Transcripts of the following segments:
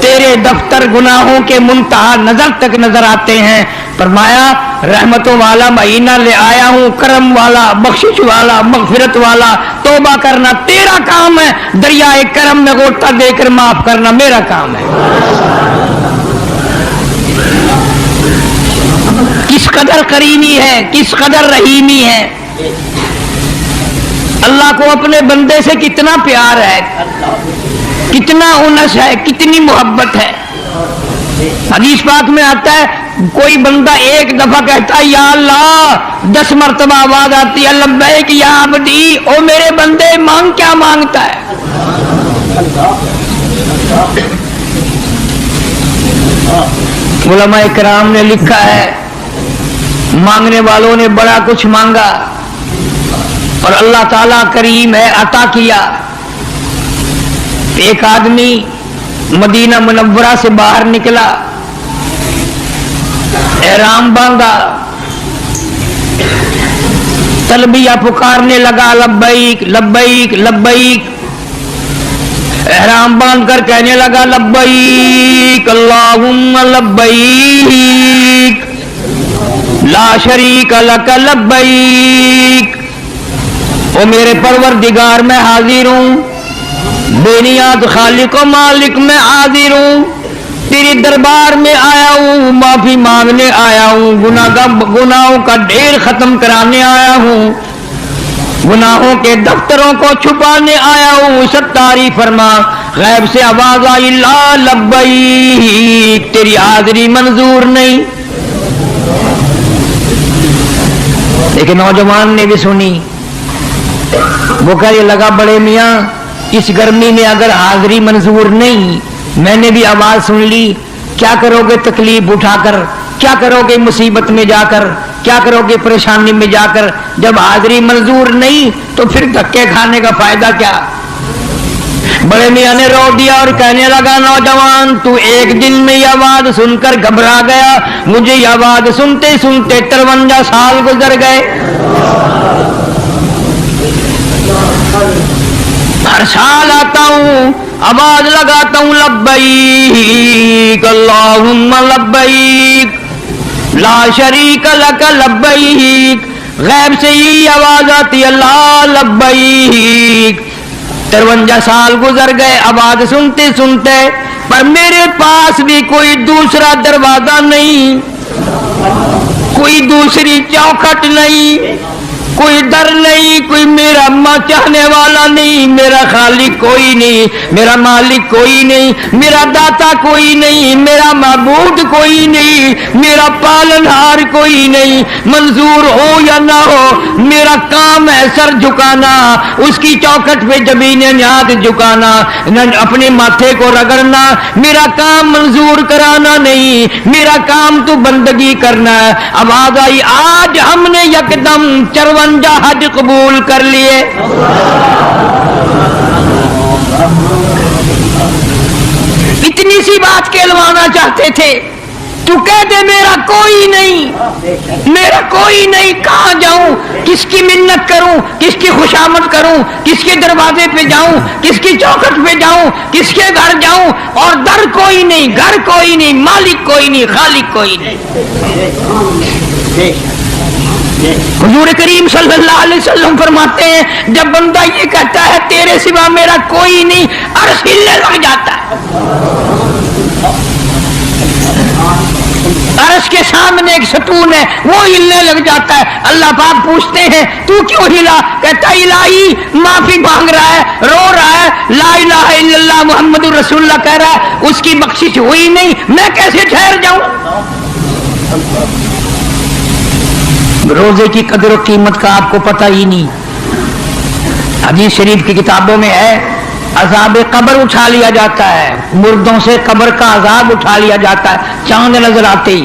تیرے دفتر گناہوں کے منتہا نظر تک نظر آتے ہیں. فرمایا رحمتوں والا مہینہ لے آیا ہوں، کرم والا، بخشش والا، مغفرت والا. توبہ کرنا تیرا کام ہے، دریائے کرم میں غوطہ دے کر معاف کرنا میرا کام ہے. کس قدر کریمی ہے، کس قدر رحیمی ہے. اللہ کو اپنے بندے سے کتنا پیار ہے، کتنا انس ہے، کتنی محبت ہے. حدیث پاک میں آتا ہے کوئی بندہ ایک دفعہ کہتا ہے یا اللہ، 10 مرتبہ آواز آتی ہے لبیک یا عبدی، او میرے بندے مانگ کیا مانگتا ہے. علماء کرام نے لکھا ہے مانگنے والوں نے بڑا کچھ مانگا اور اللہ تعالیٰ کریم ہے، عطا کیا. ایک آدمی مدینہ منورہ سے باہر نکلا، احرام باندھا، تلبیہ پکارنے لگا لبیک لبیک لبیک. احرام باندھ کر کہنے لگا لبیک اللہم لبیک لا شریک لک لبیک. او میرے پروردگار میں حاضر ہوں، بے نیاز خالق و مالک میں حاضر ہوں، تیرے دربار میں آیا ہوں، معافی مانگنے آیا ہوں، گناہوں کا ڈھیر ختم کرانے آیا ہوں، گناہوں کے دفتروں کو چھپانے آیا ہوں. ستاری فرما. غیب سے آواز آئی لا لبیک، تیری حاضری منظور نہیں. ایک نوجوان نے بھی سنی، وہ کہنے لگا بڑے میاں اس گرمی میں اگر حاضری منظور نہیں، میں نے بھی آواز سن لی، کیا کرو گے تکلیف اٹھا کر، کیا کرو گے مصیبت میں جا کر، کیا کرو گے پریشانی میں جا کر. جب حاضری منظور نہیں تو پھر دھکے کھانے کا فائدہ کیا. بڑے میاں نے رو دیا اور کہنے لگا نوجوان تو ایک دن میں یہ آواز سن کر گھبرا گیا، مجھے یہ آواز سنتے سنتے 53 سال گزر گئے. ہر سال آتا ہوں، آواز لگاتا ہوں لبیک اللہم لبیک لا شریک لک لبیک. غیب سے ہی آواز آتی اللہ لبیک. 53 سال گزر گئے آواز سنتے سنتے، پر میرے پاس بھی کوئی دوسرا دروازہ نہیں، کوئی دوسری چوکھٹ نہیں، کوئی در نہیں، کوئی میرا چاہنے والا نہیں، میرا خالق کوئی نہیں، میرا مالک کوئی نہیں، میرا داتا کوئی نہیں، میرا معبود کوئی نہیں، میرا پالنہار کوئی نہیں. منظور ہو یا نہ ہو میرا کام ہے سر جھکانا، اس کی چوکھٹ پہ زمین ہاتھ جھکانا، اپنے ماتھے کو رگڑنا. میرا کام منظور کرانا نہیں، میرا کام تو بندگی کرنا ہے. آواز آئی آج ہم نے یکدم 54 حج قبول کر لیے. اتنی سی بات کہلوانا چاہتے تھے. تو کہہ دے میرا کوئی نہیں، میرا کوئی نہیں، کہاں جاؤں، کس کی منت کروں، کس کی خوشامد کروں، کس کے دروازے پہ جاؤں، کس کی چوکھٹ پہ جاؤں، کس کے گھر جاؤں. اور در کوئی نہیں، گھر کوئی نہیں، مالک کوئی نہیں، خالق کوئی نہیں. حضور کریم صلی اللہ علیہ وسلم فرماتے ہیں جب بندہ یہ کہتا ہے تیرے سوا میرا کوئی نہیں، عرش ہلنے لگ جاتا ہے. عرش کے سامنے ایک ستون ہے وہ ہلنے لگ جاتا ہے. اللہ پاک پوچھتے ہیں تو کیوں ہلا؟ کہتا الہی معافی مانگ رہا ہے، رو رہا ہے، لا الہ الا اللہ محمد رسول اللہ کہہ رہا ہے، اس کی بخشش ہوئی نہیں، میں کیسے ٹھہر جاؤں. روزے کی قدر و قیمت کا آپ کو پتہ ہی نہیں. حدیث شریف کی کتابوں میں ہے عذاب قبر اٹھا لیا جاتا ہے، مردوں سے قبر کا عذاب اٹھا لیا جاتا ہے چاند نظر آتے ہی.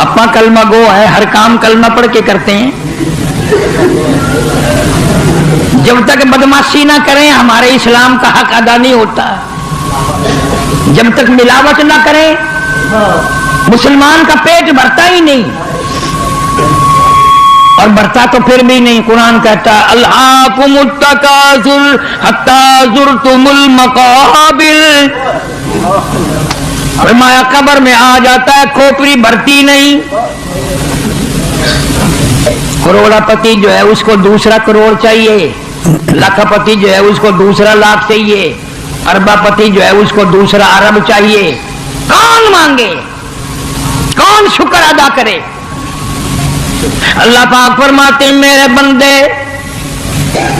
اپنا کلمہ گو ہے، ہر کام کلمہ پڑھ کے کرتے ہیں. جب تک بدماشی نہ کریں ہمارے اسلام کا حق ادا نہیں ہوتا. جب تک ملاوٹ نہ کریں مسلمان کا پیٹ بھرتا ہی نہیں، اور بڑھتا تو پھر بھی نہیں. قرآن کہتا ہے الہاکم التکاثر حتی زرتم المقابر. فرمایا قبر میں آ جاتا ہے کھوپڑی بھرتی نہیں. کروڑا پتی جو ہے اس کو دوسرا کروڑ چاہیے، لاکھ پتی جو ہے اس کو دوسرا لاکھ چاہیے، اربا پتی جو ہے اس کو دوسرا ارب چاہیے. کون مانگے، کون شکر ادا کرے؟ اللہ پاک فرماتے ہیں میرے بندے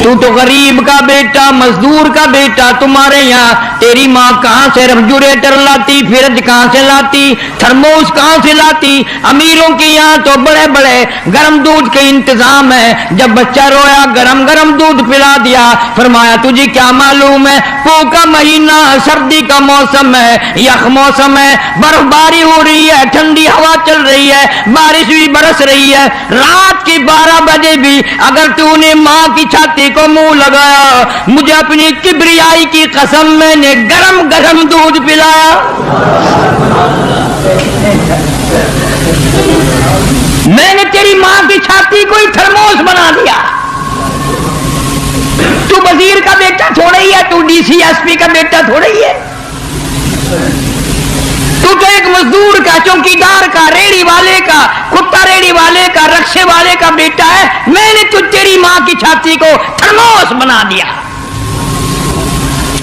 تو غریب کا بیٹا، مزدور کا بیٹا، تمہارے یہاں تیری ماں کہاں سے ریفریجریٹر لاتی، فریج کہاں سے لاتی، تھرموس کہاں سے لاتی؟ امیروں کے یہاں تو بڑے بڑے گرم دودھ کے انتظام ہے. جب بچہ رویا گرم گرم دودھ پلا دیا. فرمایا تجھے کیا معلوم ہے پو کا مہینہ، سردی کا موسم ہے، یخ موسم ہے، برف باری ہو رہی ہے، ٹھنڈی ہوا چل رہی ہے، بارش بھی برس رہی ہے. رات کے 12 بجے بھی اگر تو نے ماں کی چھاتی کو منہ لگایا، مجھے اپنی کبریائی کی قسم میں نے گرم گرم دودھ پلایا. میں نے تیری ماں کی چھاتی کو ہی تھرموس بنا دیا. تو وزیر کا بیٹا تھوڑا ہی ہے، تو ڈی سی ایس پی کا بیٹا تھوڑا ہی ہے. تو ایک مزدور کا، چوکیدار کا، ریڑی والے کا، کتا ریڑی والے کا، رکشے والے کا بیٹا ہے. میں نے تو تیری ماں کی چھاتی کو تھرموس بنا دیا.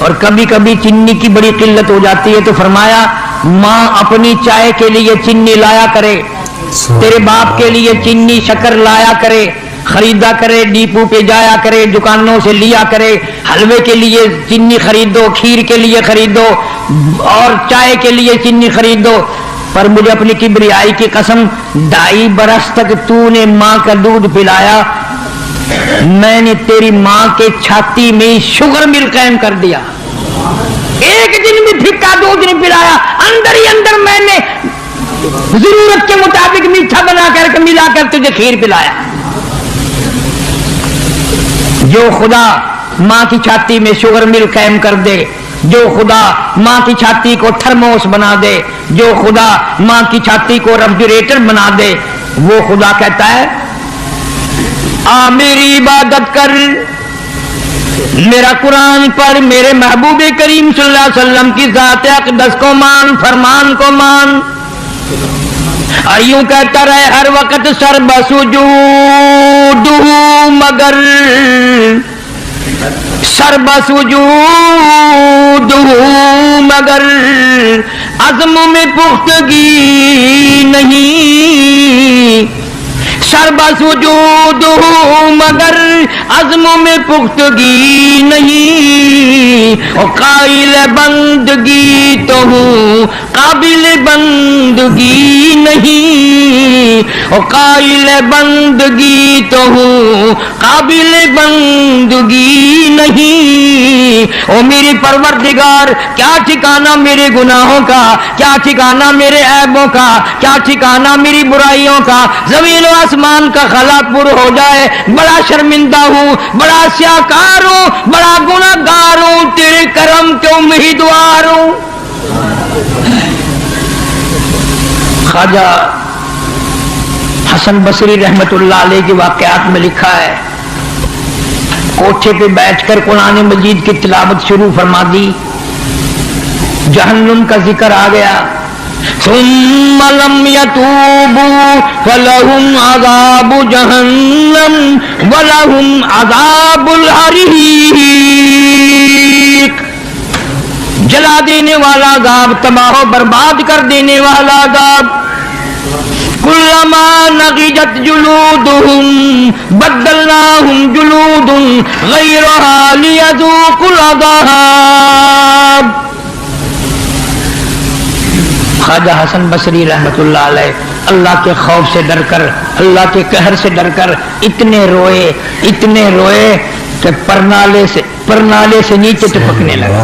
اور کبھی کبھی چینی کی بڑی قلت ہو جاتی ہے تو فرمایا ماں اپنی چائے کے لیے چینی لایا کرے، تیرے باپ کے لیے چینی شکر لایا کرے، خریدا کرے، ڈیپو پہ جایا کرے، دکانوں سے لیا کرے. حلوے کے لیے چینی خریدو، کھیر کے لیے خریدو، اور چائے کے لیے چینی خریدو. پر مجھے اپنی کبریائی کی قسم 2.5 برس تک تو نے ماں کا دودھ پلایا، میں نے تیری ماں کے چھاتی میں شوگر مل قائم کر دیا. ایک دن بھی پھیکا دودھ نہیں پلایا. اندر ہی اندر میں نے ضرورت کے مطابق میٹھا بنا کر ملا کر تجھے کھیر پلایا. جو خدا ماں کی چھاتی میں شوگر مل قائم کر دے، جو خدا ماں کی چھاتی کو تھرموس بنا دے، جو خدا ماں کی چھاتی کو ریفریجریٹر بنا دے، وہ خدا کہتا ہے آ میری عبادت کر، میرا قرآن پڑھ، میرے محبوب کریم صلی اللہ علیہ وسلم کی ذات اقدس کو مان، فرمان کو مان. اور یوں کہتا رہے ہر وقت سر بسجود مگر، سر بسجود مگر عزم میں پختگی نہیں. سر بسجود مگر عزم میں پختگی نہیں. اور قائل بندگی تو ہوں قابل بندگی نہیں. اور قائل بندگی تو ہوں قابل بندگی نہیں. او میری پروردگار کیا ٹھکانہ میرے گناہوں کا، کیا ٹھکانہ میرے عیبوں کا، کیا ٹھکانہ میری برائیوں کا. زمین و آسمان کا خلا پر ہو جائے بڑا شرمندہ ہوں، بڑا سیاکار ہوں، بڑا گناہگار ہوں، تیرے کرم کے امیدوار ہوں. خواجہ حسن بصری رحمت اللہ علیہ کے واقعات میں لکھا ہے کوٹھے پہ بیٹھ کر قرآن مجید کی تلاوت شروع فرما دی، جہنم کا ذکر آ گیا. ثم لم يتوبوا فلهم عذاب جہنم ولهم عذاب الحریق. جلا دینے والا عذاب، تباہ و برباد کر دینے والا عذاب. کلما نضجت جلودهم بدلناهم جلود غیرها لیذوقوا العذاب. خواجہ حسن بصری رحمت اللہ علیہ اللہ کے خوف سے ڈر کر، اللہ کے قہر سے ڈر کر اتنے روئے کہ پرنالے سے نیچے ٹپکنے لگا.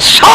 100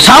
100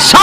100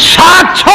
700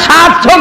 700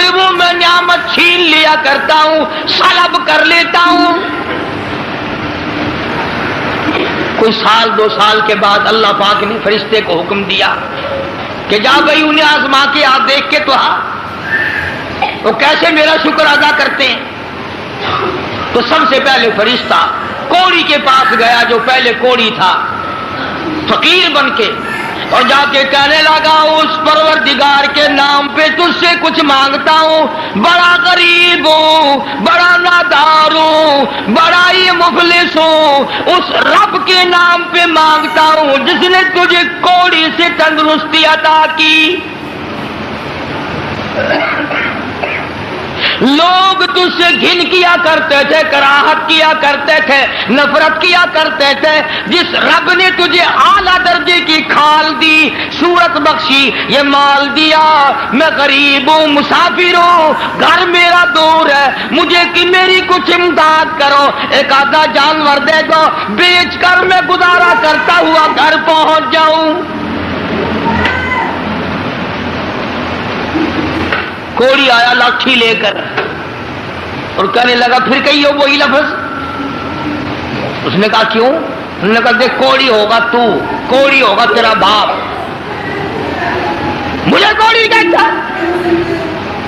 پھر وہ میں نعمت چھین لیا کرتا ہوں، سلب کر لیتا ہوں۔ کوئی سال 2 سال کے بعد اللہ پاک نے فرشتے کو حکم دیا کہ جا بھائی انہیں آزما کے آپ دیکھ کے تو وہ کیسے میرا شکر ادا کرتے ہیں۔ تو سب سے پہلے فرشتہ کوڑی کے پاس گیا جو پہلے کوڑی تھا، فقیر بن کے، اور جا کے کہنے لگا اس پروردگار کے نام پہ تجھ سے کچھ مانگتا ہوں، بڑا غریب ہوں، بڑا نادار ہوں، بڑا ہی مفلس ہوں، اس رب کے نام پہ مانگتا ہوں جس نے تجھے کوڑی سے تندرستی عطا کی۔ لوگ تجھ سے گھن کیا کرتے تھے، کراہت کیا کرتے تھے، نفرت کیا کرتے تھے، جس رب نے تجھے اعلیٰ درجے کی کھال دی، صورت بخشی، یہ مال دیا، میں غریب ہوں، مسافر ہوں، گھر میرا دور ہے، مجھے کہ میری کچھ امداد کرو، ایک آدھا جانور دے دو، بیچ کر میں گزارا کرتا ہوا گھر پہنچ جاؤں۔ کوڑی آیا لاٹھی لے کر اور کہنے لگا پھر کہیے وہی لفظ۔ اس نے کہا کیوں؟ انہوں نے کہا دیکھ کوڑی ہوگا تو، کوڑی ہوگا تیرا باپ، مجھے کوڑی کہتا،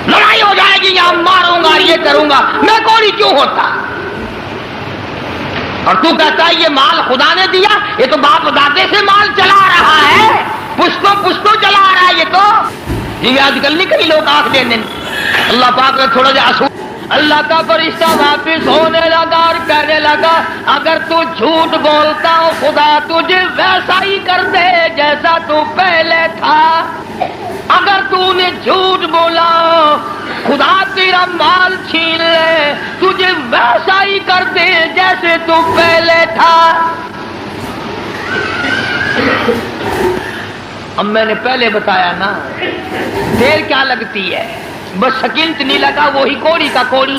لڑائی ہو جائے گی یہاں، ماروں گا، یہ کروں گا، میں کوڑی کیوں ہوتا؟ اور تو کہتا ہے یہ مال خدا نے دیا، یہ تو باپ دادے سے مال چلا رہا ہے، پشتوں پشتوں چلا رہا ہے یہ تو۔ یہ آج کل نہیں کئی لوگ آنکھ دیں اللہ پاک نے تھوڑا جا آسو۔ اللہ کا فرشتہ واپس ہونے لگا اور کہنے لگا اگر تو جھوٹ بولتا ہو خدا تجھے ویسا ہی کر دے جیسا تو پہلے تھا۔ اگر تو نے جھوٹ بولا خدا تیرا مال چھین لے، تجھے ویسا ہی کر دے جیسے تو پہلے تھا۔ اب میں نے پہلے بتایا نا، دیر کیا لگتی ہے، بس سکنت نہیں لگا، وہی کوڑی کا کوڑی،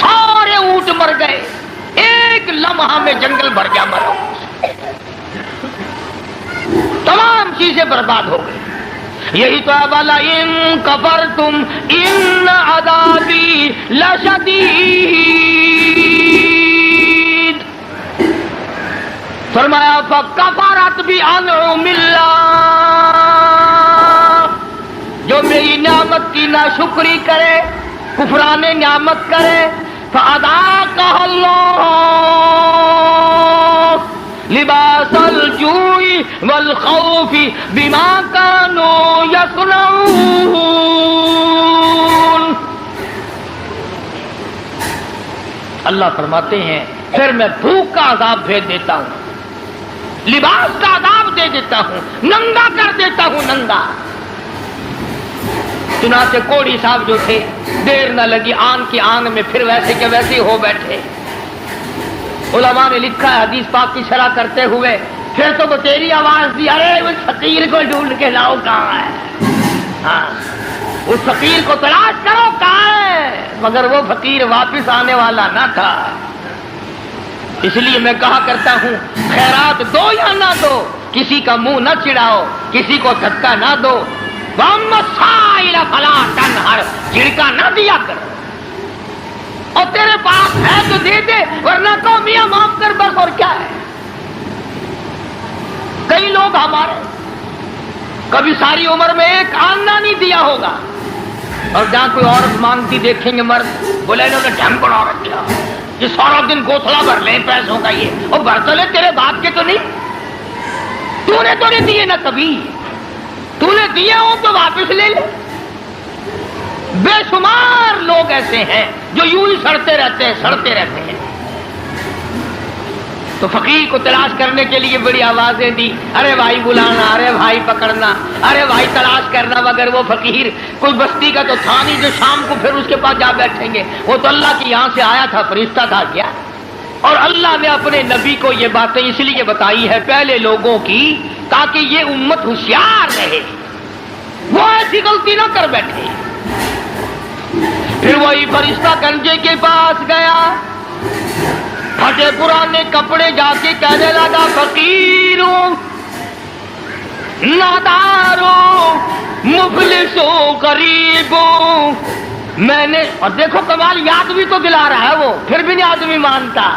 سارے اونٹ مر گئے، ایک لمحہ میں جنگل بھر گیا مرو، تمام چیزیں برباد ہو گئی۔ یہی تو ہے والا ان کفرتم ان عذابی لشدید، فرمایا فکفرت بانعم اللہ، جو میری نعمت کی ناشکری کرے، کفران نعمت کرے، فاذاقها اللہ لباس الجوع والخوف بما كانوا يصنعون۔ اللہ فرماتے ہیں پھر میں بھوک کا عذاب بھیج دیتا ہوں، لباس کا عذاب دے دیتا ہوں، ننگا کر دیتا ہوں، ننگا۔ چنانچہ کوڑی صاحب جو تھے دیر نہ لگی، آن کی آن میں پھر ویسے کے ویسے ہو بیٹھے۔ علماء نے لکھا ہے حدیث پاک کی شرح کرتے ہوئے، پھر تو وہ تیری آواز دی ارے اس فقیر کو ڈھونڈ کے لاؤ کہاں ہے، ہاں اس فقیر کو تلاش کرو کہاں ہے، مگر وہ فقیر واپس آنے والا نہ تھا۔ اس لیے میں کہا کرتا ہوں خیرات دو یا نہ دو، کسی کا منہ نہ چڑھاؤ، کسی کو دھکا نہ دو، وَأَمَّا السَّائِلَ فَلَا تَنْهَرْ، جھڑکا نہ دیا کرو، اور تیرے پاس ہے تو دے دے، ورنہ تو میاں معاف کر بس، اور کیا ہے۔ کئی لوگ ہمارے کبھی ساری عمر میں ایک آنا نہیں دیا ہوگا، اور جہاں کوئی عورت مانگتی دیکھیں گے مرد بولے انہوں نے ڈھنگ بنا رکھا، یہ سارا دن گوتھلا بھر لیں پیسوں کا، یہ اور بھر تو لے تیرے باپ کے تو نہیں، تو نے تو نہیں دیے نہ کبھی، تو نے دیے ہوں تو واپس لے لے۔ بے شمار لوگ ایسے ہیں جو یوں ہی سڑتے رہتے ہیں، سڑتے رہتے ہیں۔ تو فقیر کو تلاش کرنے کے لیے بڑی آوازیں دی، ارے بھائی بلانا، ارے بھائی پکڑنا، ارے بھائی تلاش کرنا، مگر وہ فقیر کوئی بستی کا تو تھا نہیں جو شام کو پھر اس کے پاس جا بیٹھیں گے، وہ تو اللہ کی یہاں سے آیا تھا، فرشتہ تھا کیا۔ اور اللہ نے اپنے نبی کو یہ باتیں اس لیے بتائی ہے پہلے لوگوں کی، تاکہ یہ امت ہوشیار رہے، وہ ایسی غلطی نہ کر بیٹھے۔ پھر وہی فرشتہ گنجے کے پاس گیا، پھٹے پرانے کپڑے جا کے کہنے لگا فقیر ہوں، ناداروں مفلسوں غریبوں میں نے، اور دیکھو کمال، یاد بھی تو دلا رہا ہے وہ، پھر بھی نہیں آدمی مانتا.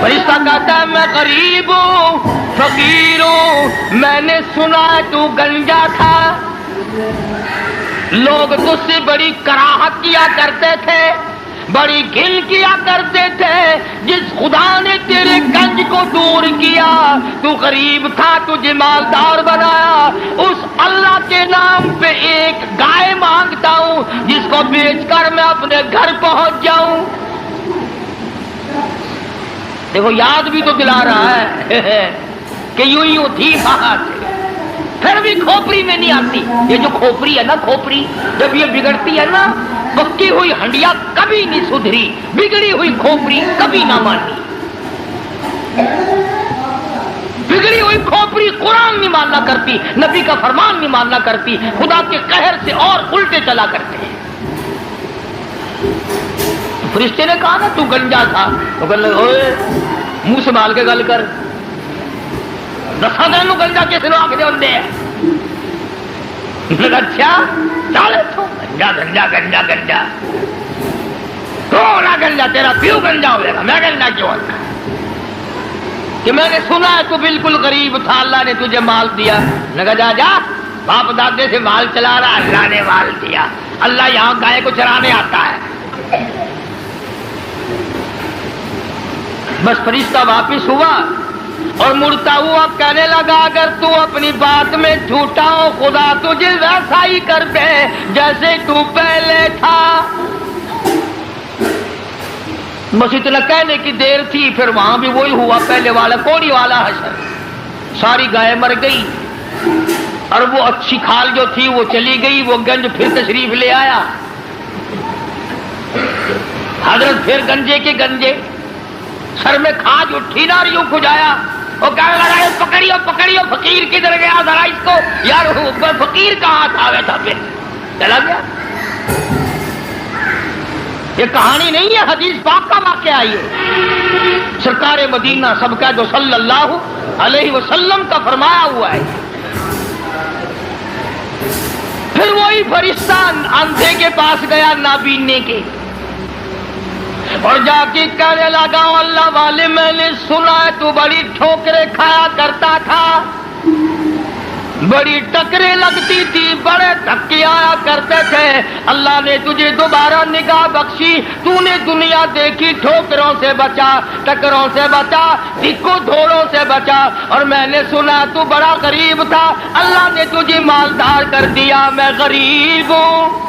فرشتہ کہتا ہے میں غریب ہوں، فقیر ہوں، میں نے سنا تو گنجا تھا، لوگ تجھ سے بڑی کراہت کیا کرتے تھے، بڑی گھن کیا کرتے تھے. جس خدا نے تیرے گنج کو دور کیا، تو غریب تھا، تجھے مالدار بنایا، اس اللہ کے نام پہ ایک گائے مانگتا ہوں جس کو بیچ کر میں اپنے گھر پہنچ جاؤں. دیکھو یاد بھی تو دلا رہا ہے کہ یوں تھی بات، پھر بھی کھوپڑی میں نہیں آتی. یہ جو کھوپڑی ہے نا، کھوپڑی جب یہ بگڑتی ہے نا، پکی ہوئی ہنڈیا کبھی نہیں سدھری، بگڑی ہوئی کھوپڑی کبھی نہ مانی. بگڑی ہوئی کھوپڑی قرآن نہیں ماننا کرتی، نبی کا فرمان نہیں ماننا کرتی، خدا کے قہر سے اور الٹے چلا کرتے ہیں. فرشتے نے کہا نا تو گنجا تھا، تو کہنے لگے اوئے منہ سنبھال کے گل کر، دسا دن گنجا کس نے آکھ دے ہوندے ہیں. اچھا چل تو گنجا گنجا گنجا گنجا تو نہ گنجا، تیرا پیو گنجا ہوئے گا، میں گنجا کیوں ہوتا کہ میں نے سنا ہے تو بالکل غریب تھا، اللہ نے تجھے مال دیا. لگا جا جا باپ دادے سے مال چلا رہا، اللہ نے مال دیا. اللہ یہاں گائے کو چرانے آتا ہے. بس فرشتہ واپس ہوا اور مڑتا ہوا کہنے لگا اگر تو اپنی بات میں جھوٹا ہو، خدا تجھے ویسا ہی کر دے جیسے تو پہلے تھا. بس اتنا کہنے کی دیر تھی، پھر وہاں بھی وہی ہوا پہلے والا کوڑی والا حشر. ساری گائے مر گئی اور وہ اچھی کھال جو تھی وہ چلی گئی. وہ گنج پھر تشریف لے آیا. حضرت پھر گنجے کے گنجے، سر میں کھاج اٹھی نہ یوں کھجایا. وہ کہنے لگا پکڑیو پکڑیو، فقیر کدھر گیا ذرا اس کو. یار فقیر کہاں تھا، تھا پھر چلا گیا. یہ کہانی نہیں ہے، حدیث پاک کا واقعہ. یہ سرکار مدینہ سب کا جو صلی اللہ علیہ وسلم کا فرمایا ہوا ہے. پھر وہی فرشتہ اندھے کے پاس گیا نابینے کے، اور جا کے کہنے لگا اللہ والے میں نے سنا ہے تو بڑی ٹھوکریں کھایا کرتا تھا، بڑی ٹکریں لگتی تھی، بڑے دھکے آیا کرتے تھے. اللہ نے تجھے دوبارہ نگاہ بخشی، تو نے دنیا دیکھی، ٹھوکروں سے بچا، ٹکروں سے بچا، دکھوں دھوڑوں سے بچا. اور میں نے سنا تو بڑا غریب تھا، اللہ نے تجھے مالدار کر دیا. میں غریب ہوں،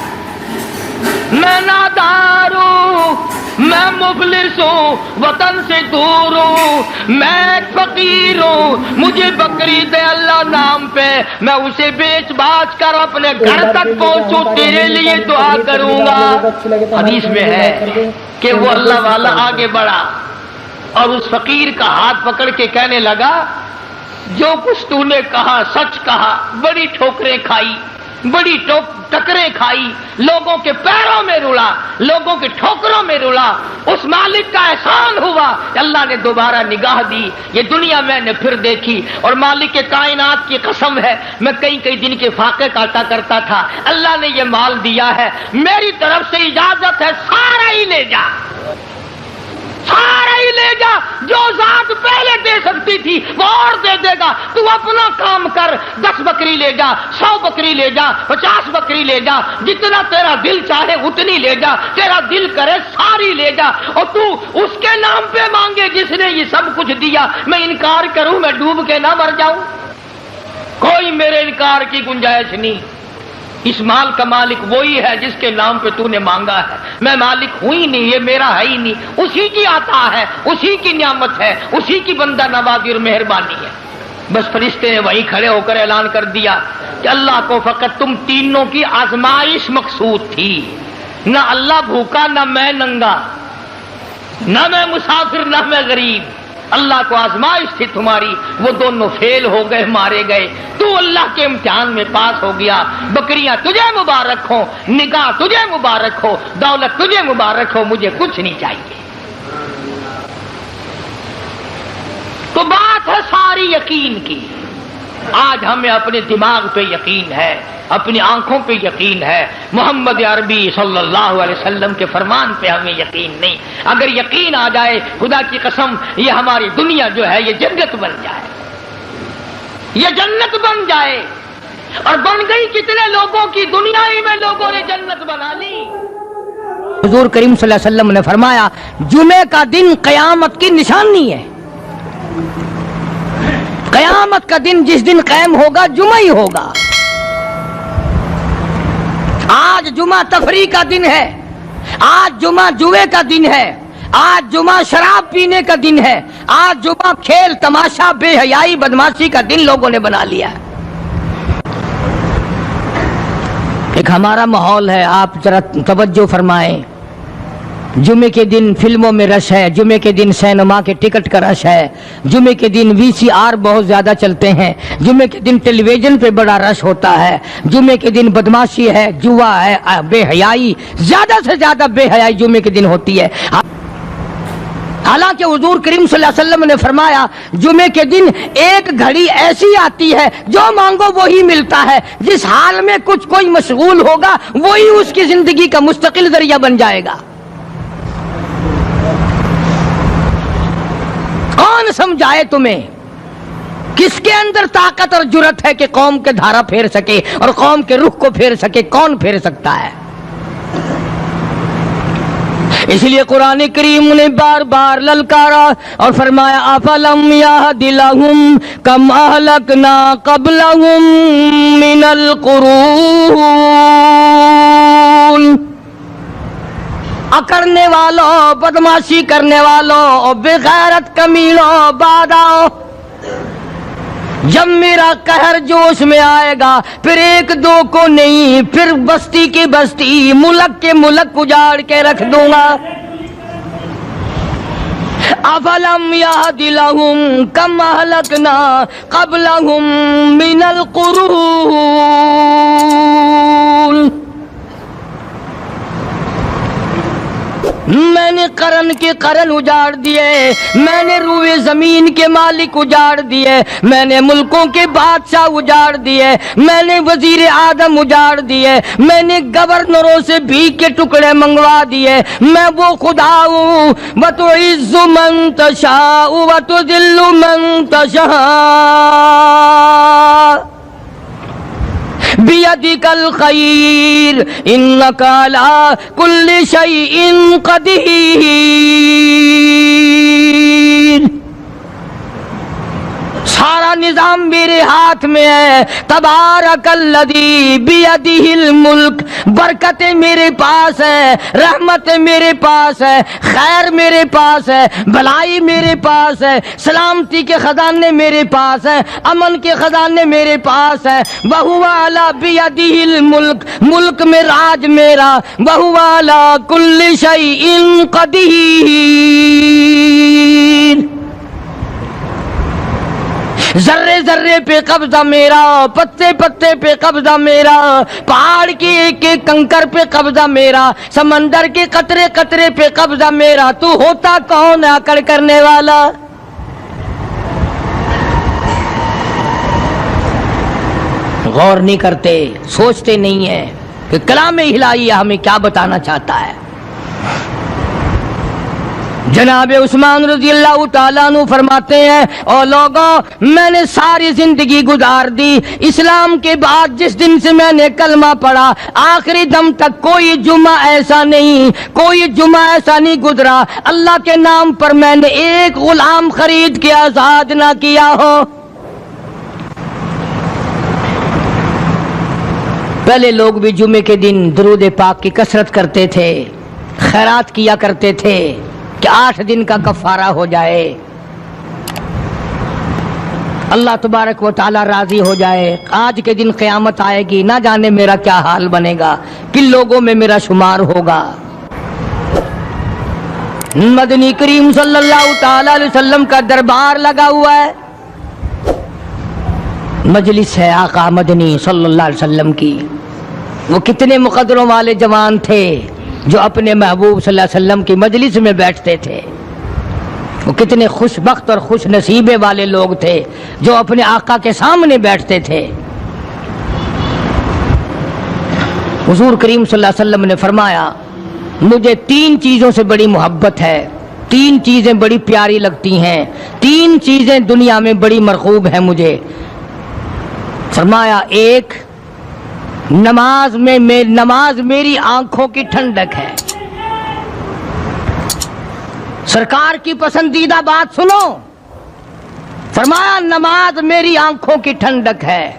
میں نادار ہوں، میں مفلس ہوں، وطن سے دور ہوں، میں فقیر ہوں. مجھے بکری دے اللہ نام پہ، میں اسے بیچ باچ کر اپنے گھر تک پہنچوں، تیرے لیے دعا کروں گا. حدیث میں ہے کہ وہ اللہ والا آگے بڑھا اور اس فقیر کا ہاتھ پکڑ کے کہنے لگا جو کچھ تو نے کہا سچ کہا. بڑی ٹھوکریں کھائی، بڑی ٹکریں کھائی، لوگوں کے پیروں میں رلا، لوگوں کے ٹھوکروں میں رلا. اس مالک کا احسان ہوا، اللہ نے دوبارہ نگاہ دی. یہ دنیا میں نے پھر دیکھی، اور مالک کے کائنات کی قسم ہے میں کئی دن کے فاقے کاٹا کرتا تھا. اللہ نے یہ مال دیا ہے، میری طرف سے اجازت ہے سارا ہی لے جا، سارا ہی لے جا. جو ذات پہلے دے سکتی تھی وہ اور دے دے گا. تو اپنا کام کر، 10 بکری لے جا، 100 بکری لے جا، 50 بکری لے جا، جتنا تیرا دل چاہے اتنی لے جا، تیرا دل کرے ساری لے جا. اور تو اس کے نام پہ مانگے جس نے یہ سب کچھ دیا. میں انکار کروں، میں ڈوب کے نہ مر جاؤں؟ کوئی میرے انکار کی گنجائش نہیں. اس مال کا مالک وہی ہے جس کے نام پہ تو نے مانگا ہے. میں مالک ہوں ہی نہیں، یہ میرا ہے ہی نہیں. اسی کی عطا ہے، اسی کی نعمت ہے، اسی کی بندہ نوازی اور مہربانی ہے. بس فرشتے نے وہیں کھڑے ہو کر اعلان کر دیا کہ اللہ کو فقط تم تینوں کی آزمائش مقصود تھی. نہ اللہ بھوکا، نہ میں ننگا، نہ میں مسافر، نہ میں غریب. اللہ کو آزمائش تھی تمہاری، وہ دونوں فیل ہو گئے، مارے گئے. تو اللہ کے امتحان میں پاس ہو گیا. بکریاں تجھے مبارک ہو، نگاہ تجھے مبارک ہو، دولت تجھے مبارک ہو، مجھے کچھ نہیں چاہیے. تو بات ہے ساری یقین کی. آج ہمیں اپنے دماغ پہ یقین ہے، اپنی آنکھوں پہ یقین ہے، محمد عربی صلی اللہ علیہ وسلم کے فرمان پہ ہمیں یقین نہیں۔ اگر یقین آ جائے خدا کی قسم یہ ہماری دنیا جو ہے یہ جنت بن جائے، یہ جنت بن جائے۔ اور بن گئی کتنے لوگوں کی، دنیا ہی میں لوگوں نے جنت بنا لی۔ حضور کریم صلی اللہ علیہ وسلم نے فرمایا جمعے کا دن قیامت کی نشانی ہے، قیامت کا دن جس دن قائم ہوگا جمعہ ہی ہوگا۔ آج جمعہ تفریح کا دن ہے، آج جمعہ جوے کا دن ہے، آج جمعہ شراب پینے کا دن ہے، آج جمعہ کھیل تماشا بے حیائی بدماشی کا دن لوگوں نے بنا لیا ہے۔ ایک ہمارا ماحول ہے، آپ ذرا توجہ فرمائیں۔ جمعے کے دن فلموں میں رش ہے، جمعے کے دن سینما کے ٹکٹ کا رش ہے، جمعے کے دن VCR بہت زیادہ چلتے ہیں، جمعے کے دن ٹیلی ویژن پہ بڑا رش ہوتا ہے، جمعے کے دن بدماشی ہے، جوا ہے، بے حیائی، زیادہ سے زیادہ بے حیائی جمعے کے دن ہوتی ہے۔ حالانکہ حضور کریم صلی اللہ علیہ وسلم نے فرمایا جمعے کے دن ایک گھڑی ایسی آتی ہے جو مانگو وہی ملتا ہے، جس حال میں کچھ کوئی مشغول ہوگا وہی اس کی زندگی کا مستقل ذریعہ بن جائے گا۔ کون سمجھائے تمہیں؟ کس کے اندر طاقت اور جرت ہے کہ قوم کے دھارا پھیر سکے اور قوم کے رخ کو پھیر سکے؟ کون پھیر سکتا ہے؟ اس لیے قرآن کریم نے بار بار للکارا اور فرمایا افلم یہد لہم کم اہلکنا قبلہم من القرون، اکڑنے والوں، بدماشی کرنے والوں، بے غیرت کمینوں، بعد آؤ، جب میرا قہر جوش میں آئے گا پھر ایک دو کو نہیں، پھر بستی کی بستی، ملک کے ملک اجاڑ کے رکھ دوں گا۔ افلم یہد لہم کم اہلکنا قبلہم من القرون، میں نے قرن کے قرن اجاڑ دیے، میں نے روئے زمین کے مالک اجاڑ دیے، میں نے ملکوں کے بادشاہ اجاڑ دیے، میں نے وزیر اعظم اجاڑ دیے، میں نے گورنروں سے بھیک کے ٹکڑے منگوا دیے۔ میں وہ خدا ہوں وتعز من تشاء وتذل من تشاء بیدک الخیر انک علی کل شیء قدیر۔ سارا نظام میرے ہاتھ میں ہے، تبارک الذی بیدہ الملک، برکتیں میرے پاس ہے، رحمت میرے پاس ہے، خیر میرے پاس ہے، بھلائی میرے پاس ہے، سلامتی کے خزانے میرے پاس ہے، امن کے خزانے میرے پاس ہے۔ وہو علی بیدہ الملک، ملک میں راج میرا، وہو علی کل شیء قدیر۔ ذرے ذرے پہ قبضہ میرا، پتے پتے پہ قبضہ میرا، پہاڑ کے ایک ایک کنکر پہ قبضہ میرا، سمندر کے قطرے قطرے پہ قبضہ میرا۔ تو ہوتا کون ہے اکڑ کرنے والا؟ غور نہیں کرتے، سوچتے نہیں ہیں کہ کلام الہی ہمیں کیا بتانا چاہتا ہے۔ جناب عثمان رضی اللہ تعالیٰ عنہ فرماتے ہیں او لوگوں، میں نے ساری زندگی گزار دی اسلام کے بعد، جس دن سے میں نے کلمہ پڑھا آخری دم تک کوئی جمعہ ایسا نہیں، کوئی جمعہ ایسا نہیں گزرا اللہ کے نام پر میں نے ایک غلام خرید کے آزاد نہ کیا ہو۔ پہلے لوگ بھی جمعے کے دن درود پاک کی کثرت کرتے تھے، خیرات کیا کرتے تھے کہ 8 دن کا کفارہ ہو جائے، اللہ تبارک و تعالی راضی ہو جائے۔ آج کے دن قیامت آئے گی، نہ جانے میرا کیا حال بنے گا، کن لوگوں میں میرا شمار ہوگا۔ مدنی کریم صلی اللہ تعالی علیہ وسلم کا دربار لگا ہوا ہے، مجلس ہے آقا مدنی صلی اللہ علیہ وسلم کی۔ وہ کتنے مقدروں والے جوان تھے جو اپنے محبوب صلی اللہ علیہ وسلم کی مجلس میں بیٹھتے تھے۔ وہ کتنے خوش بخت اور خوش نصیبے والے لوگ تھے جو اپنے آقا کے سامنے بیٹھتے تھے۔ حضور کریم صلی اللہ علیہ وسلم نے فرمایا مجھے 3 چیزوں سے بڑی محبت ہے، 3 چیزیں بڑی پیاری لگتی ہیں، 3 چیزیں دنیا میں بڑی مرغوب ہیں مجھے۔ فرمایا ایک نماز میری آنکھوں کی ٹھنڈک ہے۔ سرکار کی پسندیدہ بات سنو، فرمایا نماز میری آنکھوں کی ٹھنڈک ہے۔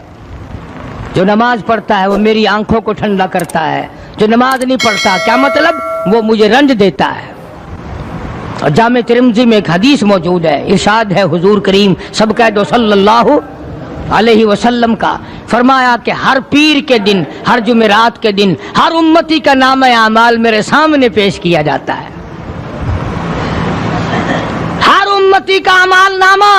جو نماز پڑھتا ہے وہ میری آنکھوں کو ٹھنڈا کرتا ہے، جو نماز نہیں پڑھتا کیا مطلب؟ وہ مجھے رنج دیتا ہے۔ اور جامع ترمذی میں ایک حدیث موجود ہے، ارشاد ہے حضور کریم سب کہہ دو صلی اللہ علیہ وسلم کا، فرمایا کہ ہر پیر کے دن، ہر جمعرات کے دن ہر امتی کا نامہ اعمال میرے سامنے پیش کیا جاتا ہے۔ ہر امتی کا اعمال نامہ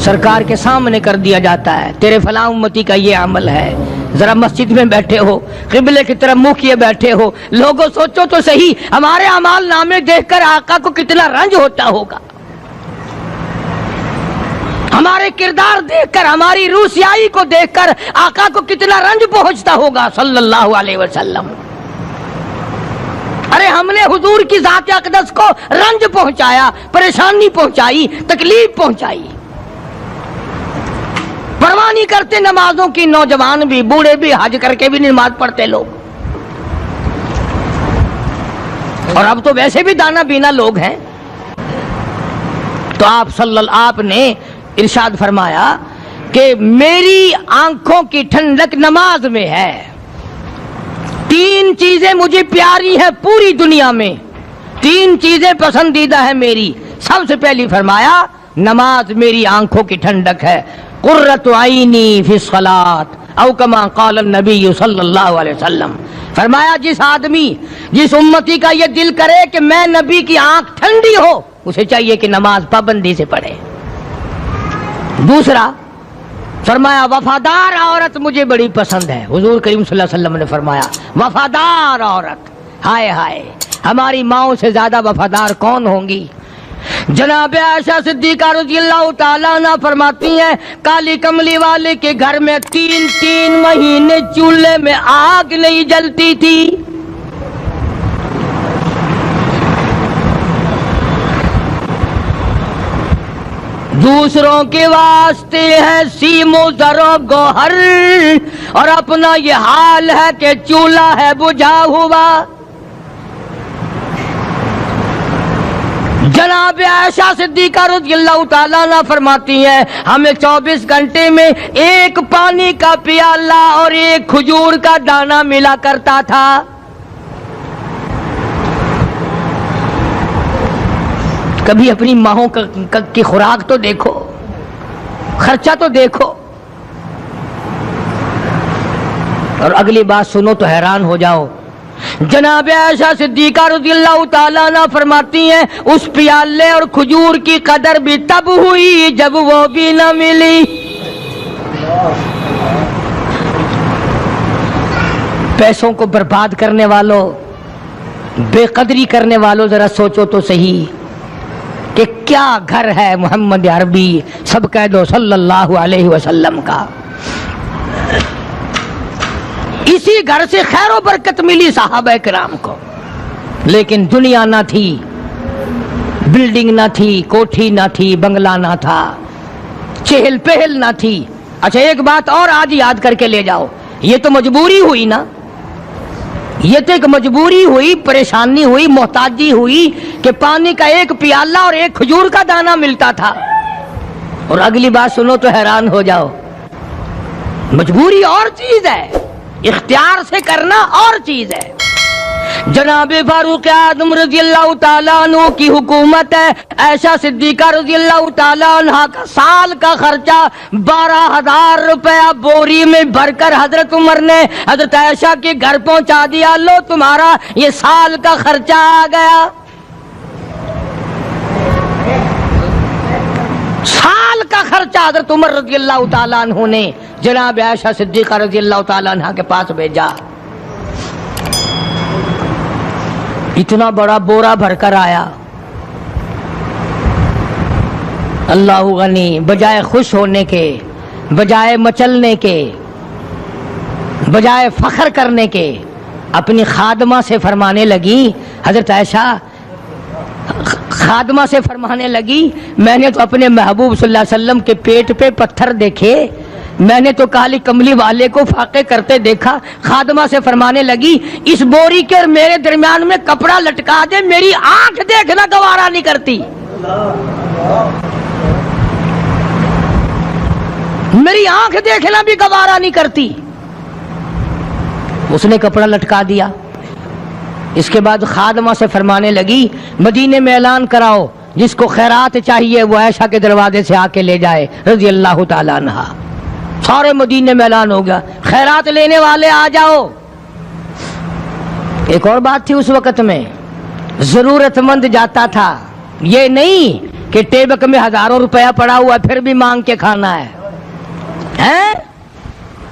سرکار کے سامنے کر دیا جاتا ہے، تیرے فلاں امتی کا یہ عمل ہے۔ ذرا مسجد میں بیٹھے ہو، قبلے کی طرف منہ کیے بیٹھے ہو، لوگوں سوچو تو صحیح ہمارے اعمال نامے دیکھ کر آقا کو کتنا رنج ہوتا ہوگا، ہمارے کردار دیکھ کر، ہماری روسیائی کو دیکھ کر آقا کو کتنا رنج پہنچتا ہوگا صلی اللہ علیہ وسلم۔ ارے ہم نے حضور کی ذات اقدس کو رنج پہنچایا، پریشانی پہنچائی، تکلیف پہنچائی، پرواہ نہیں کرتے نمازوں کی، نوجوان بھی بوڑھے بھی حج کر کے بھی نماز پڑھتے لوگ، اور اب تو ویسے بھی دانا بینا لوگ ہیں۔ تو آپ نے ارشاد فرمایا کہ میری آنکھوں کی ٹھنڈک نماز میں ہے، 3 چیزیں مجھے پیاری ہیں پوری دنیا میں، 3 چیزیں پسندیدہ ہیں میری۔ سب سے پہلی فرمایا نماز میری آنکھوں کی ٹھنڈک ہے، قرۃ عینی فی الصلاۃ او کما قال النبی صلی اللہ علیہ وسلم۔ فرمایا جس آدمی، جس امتی کا یہ دل کرے کہ میں نبی کی آنکھ ٹھنڈی ہو، اسے چاہیے کہ نماز پابندی سے پڑھے۔ دوسرا فرمایا وفادار عورت مجھے بڑی پسند ہے۔ حضور کریم صلی اللہ علیہ وسلم نے فرمایا وفادار عورت، ہائے ہائے ہماری ماؤں سے زیادہ وفادار کون ہوں گی؟ جناب عائشہ صدیقہ رضی اللہ تعالیٰ عنہ فرماتی ہیں کالی کملی والے کے گھر میں 3 مہینے چولہے میں آگ نہیں جلتی تھی۔ دوسروں کے واسطے ہے سیم و زر و گوہر، اور اپنا یہ حال ہے کہ چولہا ہے بجھا ہوا۔ جناب عائشہ صدیقہ رضی اللہ تعالیٰ عنہ فرماتی ہیں ہمیں 24 گھنٹے میں 1 پانی کا پیالہ اور 1 کھجور کا دانہ ملا کرتا تھا۔ کبھی اپنی ماہوں کی خوراک تو دیکھو، خرچہ تو دیکھو۔ اور اگلی بات سنو تو حیران ہو جاؤ، جناب عائشہ صدیقہ رضی اللہ تعالیٰ عنہ فرماتی ہیں اس پیالے اور کھجور کی قدر بھی تب ہوئی جب وہ بھی نہ ملی۔ پیسوں کو برباد کرنے والوں، بے قدری کرنے والوں، ذرا سوچو تو صحیح کہ کیا گھر ہے محمد عربی سب کہہ دو صلی اللہ علیہ وسلم کا۔ اسی گھر سے خیر و برکت ملی صحابہ کرام کو، لیکن دنیا نہ تھی، بلڈنگ نہ تھی، کوٹھی نہ تھی، بنگلہ نہ تھا، چہل پہل نہ تھی۔ اچھا ایک بات اور آج یاد کر کے لے جاؤ، یہ تو مجبوری ہوئی نا، یہ تو ایک مجبوری ہوئی، پریشانی ہوئی، محتاجی ہوئی کہ پانی کا 1 پیالہ اور 1 کھجور کا دانہ ملتا تھا۔ اور اگلی بات سنو تو حیران ہو جاؤ، مجبوری اور چیز ہے، اختیار سے کرنا اور چیز ہے۔ جناب فاروق اعظم رضی اللہ تعالیٰ عنہ کی حکومت ہے، عائشہ صدیقہ رضی اللہ تعالیٰ عنہ کا سال کا خرچہ 12,000 روپیہ بوری میں بھر کر حضرت عمر نے حضرت عائشہ کے گھر پہنچا دیا، لو تمہارا یہ سال کا خرچہ آ گیا۔ سال کا خرچہ حضرت عمر رضی اللہ تعالیٰ عنہ نے جناب عائشہ صدیقہ رضی اللہ تعالیٰ عنہ کے پاس بھیجا۔ اتنا بڑا بورا بھر کر آیا، اللہ غنی بجائے خوش ہونے کے، بجائے مچلنے کے، بجائے فخر کرنے کے اپنی خادمہ سے فرمانے لگی، حضرت عائشہ خادمہ سے فرمانے لگی میں نے تو اپنے محبوب صلی اللہ علیہ وسلم کے پیٹ پہ پتھر دیکھے، میں نے تو کالی کملی والے کو فاقے کرتے دیکھا۔ خادمہ سے فرمانے لگی اس بوری کے اور میرے درمیان میں کپڑا لٹکا دے، میری آنکھ دیکھنا گوارا نہیں کرتی، میری آنکھ دیکھنا بھی گوارا نہیں کرتی۔ اس نے کپڑا لٹکا دیا۔ اس کے بعد خادمہ سے فرمانے لگی مدینے میں اعلان کراؤ جس کو خیرات چاہیے وہ عائشہ کے دروازے سے آ کے لے جائے رضی اللہ تعالیٰ عنہ۔ سارے مدینے میں اعلان ہو گیا خیرات لینے والے آ جاؤ۔ ایک اور بات تھی اس وقت میں، ضرورت مند جاتا تھا، یہ نہیں کہ ٹیبک میں ہزاروں روپیہ پڑا ہوا پھر بھی مانگ کے کھانا ہے،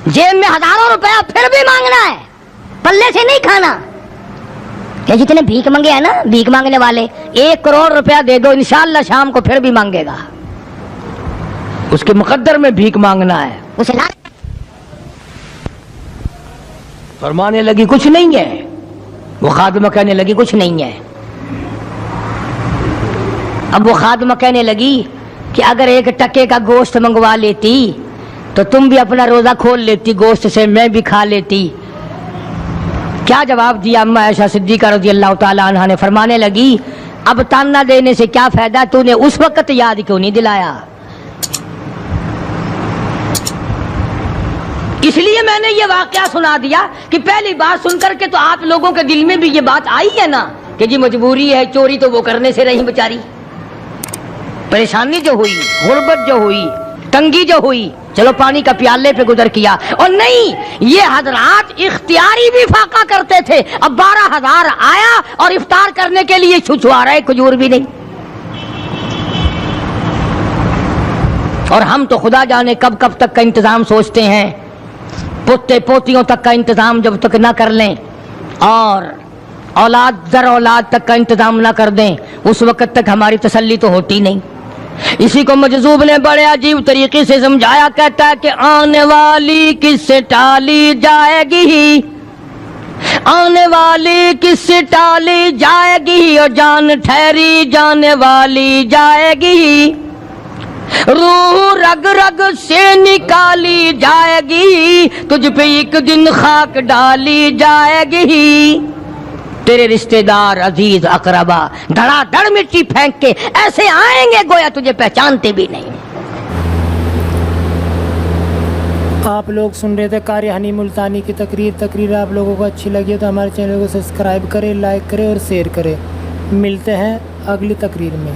جیب میں ہزاروں روپیہ پھر بھی مانگنا ہے، پلے سے نہیں کھانا۔ یہ جتنے بھیک مانگے ہیں نا، بھیک مانگنے والے 1 کروڑ روپیہ دے دو انشاءاللہ شام کو پھر بھی مانگے گا، اس کے مقدر میں بھیک مانگنا ہے۔ اسے لا فرمانے لگی کچھ نہیں ہے، وہ خادمہ کہنے لگی کچھ نہیں ہے۔ اب وہ خادمہ کہنے لگی کہ اگر 1 ٹکے کا گوشت منگوا لیتی تو تم بھی اپنا روزہ کھول لیتی گوشت سے، میں بھی کھا لیتی۔ کیا جواب دیا اما عائشہ صدیقہ رضی اللہ تعالی عنہا نے؟ فرمانے لگی اب تانا دینے سے کیا فائدہ، تو نے اس وقت یاد کیوں نہیں دلایا؟ اس لیے میں نے یہ واقعہ سنا دیا کہ پہلی بات سن کر کے تو آپ لوگوں کے دل میں بھی یہ بات آئی ہے نا کہ جی مجبوری ہے، چوری تو وہ کرنے سے رہی بیچاری، پریشانی جو ہوئی، غربت جو ہوئی، تنگی جو ہوئی، چلو پانی کا پیالے پہ گزر کیا۔ اور نہیں، یہ حضرات اختیاری بھی فاقہ کرتے تھے۔ اب 12,000 آیا اور افطار کرنے کے لیے چھچوا رہے، کھجور بھی نہیں۔ اور ہم تو خدا جانے کب کب تک کا انتظام سوچتے ہیں، پوتے پوتیوں تک کا انتظام جب تک نہ کر لیں اور اولاد در اولاد تک کا انتظام نہ کر دیں اس وقت تک ہماری تسلی تو ہوتی نہیں۔ اسی کو مجذوب نے بڑے عجیب طریقے سے سمجھایا، کہتا ہے کہ آنے والی کس سے ٹالی جائے گی، آنے والی کس سے ٹالی جائے گی، اور جان ٹھہری جانے والی جائے گی، روح رگ رگ سے نکالی جائے گی، تجھ پہ ایک دن خاک ڈالی جائے گی، تیرے رشتہ دار عزیز اقربا دھڑا دھڑ مٹی پھینک کے ایسے آئیں گے گویا تجھے پہچانتے بھی نہیں۔ آپ لوگ سن رہے تھے قاری حنی ملتانی کی تقریر آپ لوگوں کو اچھی لگی تو ہمارے چینل کو سبسکرائب کریں، لائک کریں اور شیئر کریں۔ ملتے ہیں اگلی تقریر میں۔